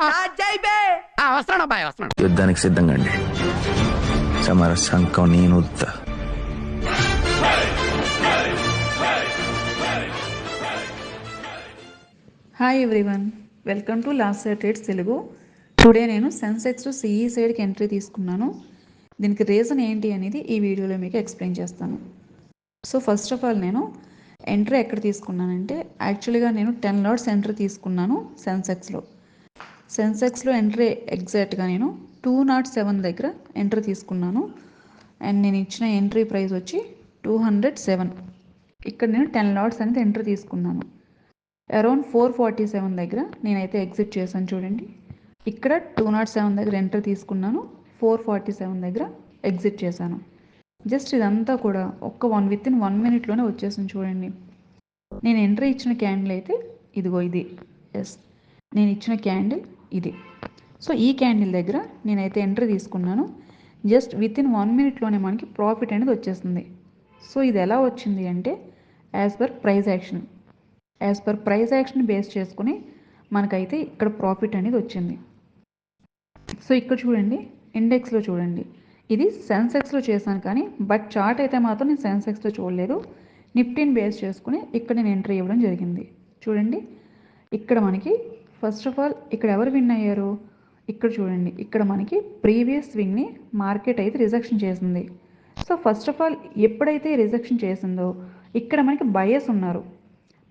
వస్తున్నాను అబ్బాయి, వస్తున్నాను. యుద్ధానికి సిద్ధంగా అండి. సమర శంఖం నేను ఊదుతా. Hi everyone, welcome to last trades Telugu. Today నేను సెన్సెక్స్ సిఈ సైడ్కి ఎంట్రీ తీసుకున్నాను. దీనికి రీజన్ ఏంటి అనేది ఈ వీడియోలో మీకు ఎక్స్ప్లెయిన్ చేస్తాను. సో ఫస్ట్ ఆఫ్ ఆల్ నేను ఎంట్రీ ఎక్కడ తీసుకున్నానంటే యాక్చువల్గా నేను 10 లాట్స్ ఎంట్రీ తీసుకున్నాను సెన్సెక్స్లో ఎంట్రీ ఎగ్జాక్ట్గా నేను 207 దగ్గర ఎంట్రీ తీసుకున్నాను. అండ్ నేను ఇచ్చిన ఎంట్రీ ప్రైస్ వచ్చి 207. ఇక్కడ నేను 10 లాట్స్ అనేది ఎంట్రీ తీసుకున్నాను. అరౌండ్ 447 దగ్గర నేనైతే ఎగ్జిట్ చేశాను. చూడండి, ఇక్కడ 207 దగ్గర ఎంట్రీ తీసుకున్నాను, 447 దగ్గర ఎగ్జిట్ చేశాను. జస్ట్ ఇదంతా కూడా విత్ ఇన్ 1 మినిట్లోనే వచ్చేసింది. చూడండి, నేను ఎంట్రీ ఇచ్చిన క్యాండిల్ అయితే ఇదిగో ఇది. ఎస్, నేను ఇచ్చిన క్యాండిల్ ఇది. సో ఈ క్యాండిల్ దగ్గర నేనైతే ఎంట్రీ తీసుకున్నాను. జస్ట్ విత్ ఇన్ 1 మినిట్లోనే మనకి ప్రాఫిట్ అనేది వచ్చేస్తుంది. సో ఇది ఎలా వచ్చింది అంటే as per price action base చేసుకుని మనకైతే ఇక్కడ ప్రాఫిట్ అనేది వచ్చింది. సో ఇక్కడ చూడండి, ఇండెక్స్లో చూడండి, ఇది సెన్సెక్స్లో చేశాను కానీ బట్ చార్ట్ అయితే మాత్రం నేను సెన్సెక్స్లో చూడలేదు. నిఫ్టీని బేస్ చేసుకుని ఇక్కడ నేను ఎంట్రీ ఇవ్వడం జరిగింది. చూడండి, ఇక్కడ మనకి ఫస్ట్ ఆఫ్ ఆల్ ఇక్కడ ఎవరు విన్ అయ్యారు, ఇక్కడ చూడండి, ఇక్కడ మనకి ప్రీవియస్ స్వింగ్ని మార్కెట్ అయితే రిజెక్షన్ చేసింది. సో ఫస్ట్ ఆఫ్ ఆల్ ఎప్పుడైతే రిజెక్షన్ చేసిందో ఇక్కడ మనకి బయర్స్ ఉన్నారు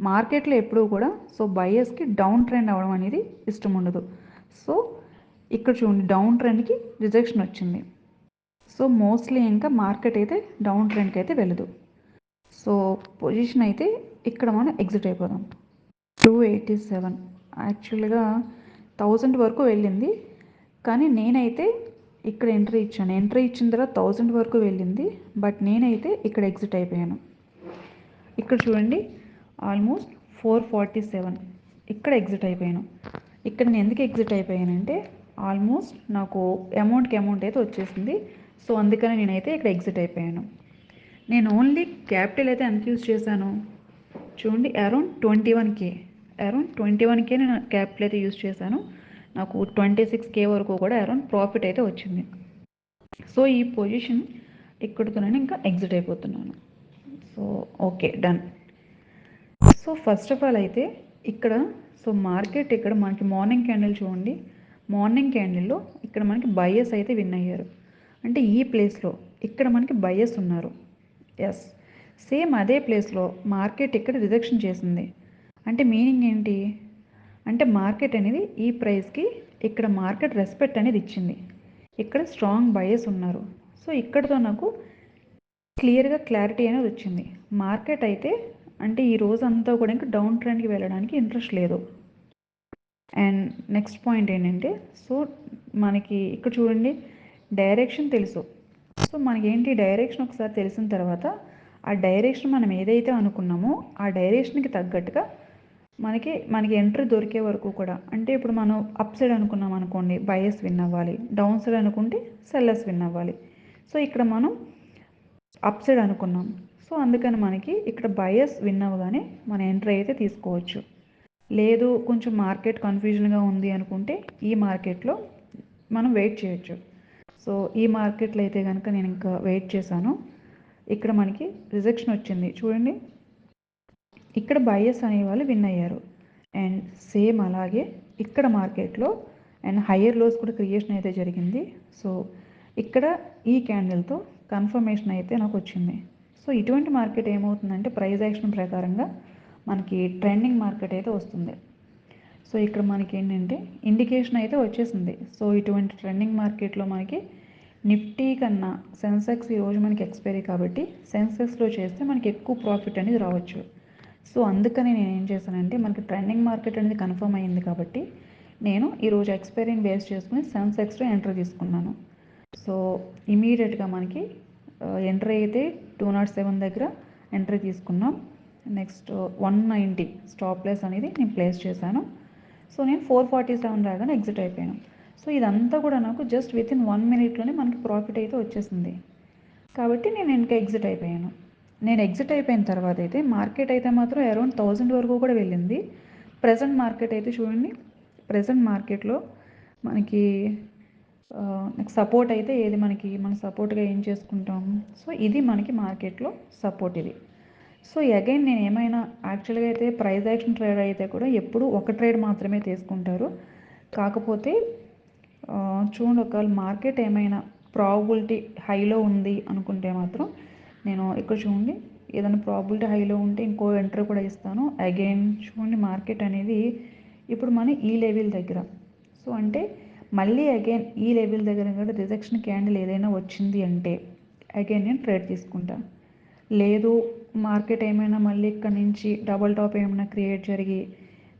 మార్కెట్లో ఎప్పుడూ కూడా. సో బయర్స్కి డౌన్ ట్రెండ్ అవ్వడం అనేది ఇష్టం ఉండదు. సో ఇక్కడ చూడండి, డౌన్ ట్రెండ్కి రిజెక్షన్ వచ్చింది. సో మోస్ట్లీ ఇంకా మార్కెట్ అయితే డౌన్ ట్రెండ్కి అయితే వెళ్ళదు. సో పొజిషన్ అయితే ఇక్కడ మనం ఎగ్జిట్ అయిపోదాం. 287 యాక్చువల్గా 1000 వరకు వెళ్ళింది, కానీ నేనైతే ఇక్కడ ఎంట్రీ ఇచ్చిన తర్వాత 1000 వరకు వెళ్ళింది, బట్ నేనైతే ఇక్కడ ఎగ్జిట్ అయిపోయాను. ఇక్కడ చూడండి, ఆల్మోస్ట్ 447 ఇక్కడ ఎగ్జిట్ అయిపోయాను. ఇక్కడ నేను ఎందుకు ఎగ్జిట్ అయిపోయానంటే ఆల్మోస్ట్ నాకు అమౌంట్ అయితే వచ్చేసింది. సో అందుకని నేనైతే ఇక్కడ ఎగ్జిట్ అయిపోయాను. నేను ఓన్లీ క్యాపిటల్ అయితే ఎంత యూజ్ చేశాను చూడండి, అరౌండ్ 21K నేను క్యాపిటల్ అయితే యూజ్ చేశాను. నాకు 26K వరకు కూడా అరౌండ్ ప్రాఫిట్ అయితే వచ్చింది. సో ఈ పొజిషన్ ఇక్కడితో నేను ఇంకా ఎగ్జిట్ అయిపోతున్నాను. So okay, done. So first of all అయితే ఇక్కడ సో మార్కెట్ ఇక్కడ మనకి మార్నింగ్ క్యాండిల్ చూడండి, మార్నింగ్ క్యాండిల్లో ఇక్కడ మనకి బయర్స్ అయితే విన్ అయ్యారు. అంటే ఈ ప్లేస్లో ఇక్కడ మనకి బయర్స్ ఉన్నారు. ఎస్, సేమ్ అదే ప్లేస్లో మార్కెట్ ఇక్కడ రిజెక్షన్ చేసింది. అంటే మీనింగ్ ఏంటి అంటే మార్కెట్ అనేది ఈ ప్రైస్కి ఇక్కడ మార్కెట్ రెస్పెక్ట్ అనేది ఇచ్చింది. ఇక్కడ స్ట్రాంగ్ బయర్స్ ఉన్నారు. సో ఇక్కడతో నాకు క్లియర్గా క్లారిటీ అనేది వచ్చింది. మార్కెట్ అయితే అంటే ఈ రోజు అంతా కూడా ఇంకా డౌన్ ట్రెండ్కి వెళ్ళడానికి ఇంట్రెస్ట్ లేదు. అండ్ నెక్స్ట్ పాయింట్ ఏంటంటే సో మనకి ఇక్కడ చూడండి, డైరెక్షన్ తెలుసు. సో మనకేంటి డైరెక్షన్ ఒకసారి తెలిసిన తర్వాత ఆ డైరెక్షన్ మనం ఏదైతే అనుకున్నామో ఆ డైరెక్షన్కి తగ్గట్టుగా మనకి ఎంట్రీ దొరికే వరకు కూడా, అంటే ఇప్పుడు మనం అప్ సైడ్ అనుకున్నాం అనుకోండి, బయర్స్ విన్ అవ్వాలి, డౌన్ సైడ్ అనుకుంటే సెల్లర్స్ విన్ అవ్వాలి. సో ఇక్కడ మనం అప్ సైడ్ అనుకున్నాం. సో అందుకని మనకి ఇక్కడ బయర్స్ విన్ అవ్వగానే మన ఎంట్రీ అయితే తీసుకోవచ్చు. లేదు కొంచెం మార్కెట్ కన్ఫ్యూజన్గా ఉంది అనుకుంటే ఈ మార్కెట్లో మనం వెయిట్ చేయొచ్చు. సో ఈ మార్కెట్లో అయితే కనుక నేను ఇంకా వెయిట్ చేశాను. ఇక్కడ మనకి రిజెక్షన్ వచ్చింది చూడండి, ఇక్కడ బయర్స్ అనేవాళ్ళు విన్ అయ్యారు. అండ్ సేమ్ అలాగే ఇక్కడ మార్కెట్లో అండ్ హయ్యర్ లోస్ కూడా క్రియేషన్ అయితే జరిగింది. సో ఇక్కడ ఈ క్యాండిల్తో కన్ఫర్మేషన్ అయితే నాకు వచ్చింది. సో ఇటువంటి మార్కెట్ ఏమవుతుందంటే ప్రైస్ యాక్షన్ ప్రకారంగా మనకి ట్రెండింగ్ మార్కెట్ అయితే వస్తుంది. సో ఇక్కడ మనకి ఏంటంటే ఇండికేషన్ అయితే వచ్చేసింది. సో ఇటువంటి ట్రెండింగ్ మార్కెట్లో మనకి నిఫ్టీ కన్నా సెన్సెక్స్ ఈరోజు మనకి ఎక్స్పైరీ కాబట్టి సెన్సెక్స్లో చేస్తే మనకి ఎక్కువ ప్రాఫిట్ అనేది రావచ్చు. సో అందుకని నేను ఏం చేశానంటే మనకి ట్రెండింగ్ మార్కెట్ అనేది కన్ఫర్మ్ అయ్యింది కాబట్టి నేను ఈరోజు ఎక్స్పైరీని బేస్ చేసుకుని సెన్సెక్స్లో ఎంట్రీ తీసుకున్నాను. సో ఇమీడియట్గా మనకి ఎంట్రీ అయితే 207 దగ్గర ఎంట్రీ తీసుకున్నాం. నెక్స్ట్ 190 స్టాప్ లాస్ అనేది నేను ప్లేస్ చేశాను. సో నేను 447 రాగానే ఎగ్జిట్ అయిపోయాను. సో ఇదంతా కూడా నాకు జస్ట్ విత్ ఇన్ 1 మినిట్లోనే మనకి ప్రాఫిట్ అయితే వచ్చేసింది కాబట్టి నేను ఇంకా ఎగ్జిట్ అయిపోయాను. నేను ఎగ్జిట్ అయిపోయిన తర్వాత అయితే మార్కెట్ అయితే మాత్రం అరౌండ్ 1000 వరకు కూడా వెళ్ళింది. ప్రజెంట్ మార్కెట్ అయితే చూడండి, ప్రజెంట్ మార్కెట్లో మనకి సపోర్ట్ అయితే ఏది మనకి మన సపోర్ట్గా ఏం చేసుకుంటాం. సో ఇది మనకి మార్కెట్లో సపోర్ట్ ఇది. సో అగైన్ నేను ఏమైనా యాక్చువల్గా అయితే ప్రైస్ యాక్షన్ ట్రేడ్ అయితే కూడా ఎప్పుడు ఒక ట్రేడ్ మాత్రమే తీసుకుంటారు. కాకపోతే చూడండి, ఒకవేళ మార్కెట్ ఏమైనా ప్రాబబిలిటీ హైలో ఉంది అనుకుంటే మాత్రం నేను ఇక్కడ చూడండి, ఏదైనా ప్రాబబిలిటీ హైలో ఉంటే ఇంకో ఎంట్రీ కూడా ఇస్తాను. అగైన్ చూడండి, మార్కెట్ అనేది ఇప్పుడు మన ఈ లెవెల్ దగ్గర, సో అంటే మళ్ళీ అగైన్ ఈ లెవెల్ దగ్గర కూడా రిజెక్షన్ క్యాండిల్ ఏదైనా వచ్చింది అంటే అగైన్ నేను ట్రేడ్ తీసుకుంటాను. లేదు మార్కెట్ ఏమైనా మళ్ళీ ఇక్కడ నుంచి డబుల్ టాప్ ఏమైనా క్రియేట్ జరిగి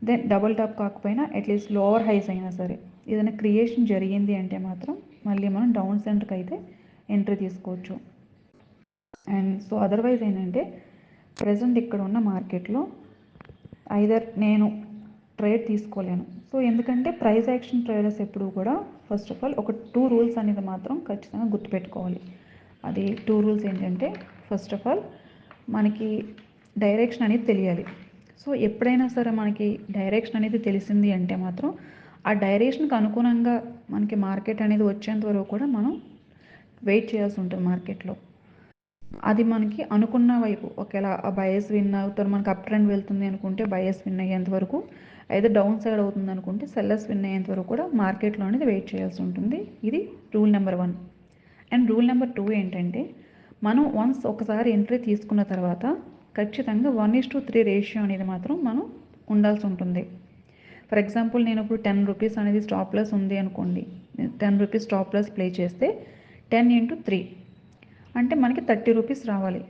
దెన్ డబుల్ టాప్ కాకపోయినా అట్లీస్ట్ లోవర్ హైస్ అయినా సరే ఏదైనా క్రియేషన్ జరిగింది అంటే మాత్రం మళ్ళీ మనం డౌన్ సెంటర్కి అయితే ఎంట్రీ తీసుకోవచ్చు. అండ్ సో అదర్వైజ్ ఏంటంటే ప్రజెంట్ ఇక్కడ ఉన్న మార్కెట్లో ఐదర్ నేను ట్రేడ్ తీసుకోలేను. సో ఎందుకంటే ప్రైస్ యాక్షన్ ట్రేడర్స్ ఎప్పుడు కూడా ఫస్ట్ ఆఫ్ ఆల్ ఒక 2 రూల్స్ అనేది మాత్రం ఖచ్చితంగా గుర్తుపెట్టుకోవాలి. అది 2 రూల్స్ ఏంటంటే, ఫస్ట్ ఆఫ్ ఆల్ మనకి డైరెక్షన్ అనేది తెలియాలి. సో ఎప్పుడైనా సరే మనకి డైరెక్షన్ అనేది తెలిసింది అంటే మాత్రం ఆ డైరెక్షన్కి అనుగుణంగా మనకి మార్కెట్ అనేది వచ్చేంత వరకు కూడా మనం వెయిట్ చేయాల్సి ఉంటుంది మార్కెట్లో. అది మనకి అనుకున్న వైపు ఒకవేళ ఆ బయస్ విన్ అవుతారు, మనకి అప్ ట్రెండ్ వెళ్తుంది అనుకుంటే బయస్ విన్ అయ్యేంత వరకు, అయితే డౌన్ సైడ్ అవుతుంది అనుకుంటే సెల్లర్స్ విన్ అయ్యేంత వరకు కూడా మార్కెట్లో అనేది వెయిట్ చేయాల్సి ఉంటుంది. ఇది rule number 1. And rule number 2 ఏంటంటే, మనం వన్స్ ఒకసారి ఎంట్రీ తీసుకున్న తర్వాత ఖచ్చితంగా 1:3 రేషియో అనేది మాత్రం మనం ఉండాల్సి ఉంటుంది. ఫర్ ఎగ్జాంపుల్ నేను ఇప్పుడు 10 రూపీస్ అనేది స్టాప్ లాస్ ఉంది అనుకోండి, 10 రూపీస్ స్టాప్ లాస్ ప్లే చేస్తే 10 × 3 అంటే మనకి 30 రూపీస్ రావాలి.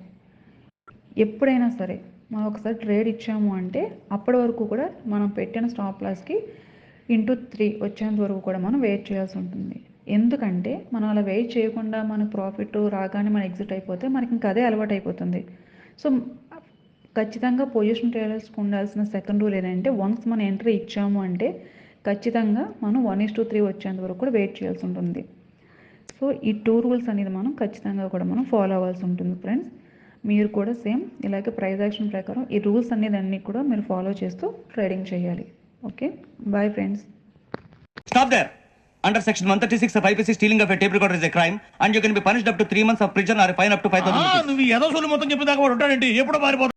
ఎప్పుడైనా సరే మనం ఒకసారి ట్రేడ్ ఇచ్చాము అంటే అప్పటి వరకు కూడా మనం పెట్టిన స్టాప్ లాస్కి ×3 వచ్చేంత వరకు కూడా మనం వెయిట్ చేయాల్సి ఉంటుంది. ఎందుకంటే మనం అలా వెయిట్ చేయకుండా మన ప్రాఫిట్ రాగానే మనం ఎగ్జిట్ అయిపోతే మనకి ఇంకా అదే అలవాటు అయిపోతుంది. సో ఖచ్చితంగా పొజిషన్ ట్రేడర్స్కి ఉండాల్సిన సెకండ్ రూల్ ఏంటంటే, వన్స్ మనం ఎంట్రీ ఇచ్చాము అంటే ఖచ్చితంగా మనం 1:3 వచ్చేంత వరకు కూడా వెయిట్ చేయాల్సి ఉంటుంది. సో ఈ 2 రూల్స్ అనేది మనం ఖచ్చితంగా కూడా మనం ఫాలో అవ్వాల్సి ఉంటుంది ఫ్రెండ్స్. మీరు కూడా సేమ్ ఇలాగే ప్రైస్ యాక్షన్ ప్రకారం ఈ రూల్స్ అనేది అన్నీ కూడా మీరు ఫాలో చేస్తూ ట్రేడింగ్ చేయాలి. Okay, bye friends. Stop there. Under section 136 of IPC, stealing of a tape recorder is a crime and you can be punished up to 3 months of prison or a fine up to 5,000 rupees. నువ్వు ఏదో సొల్లు మొత్తం చెప్పేదాకా వాడు ఉంటాడండి, ఎప్పుడో మారిపోతాడు.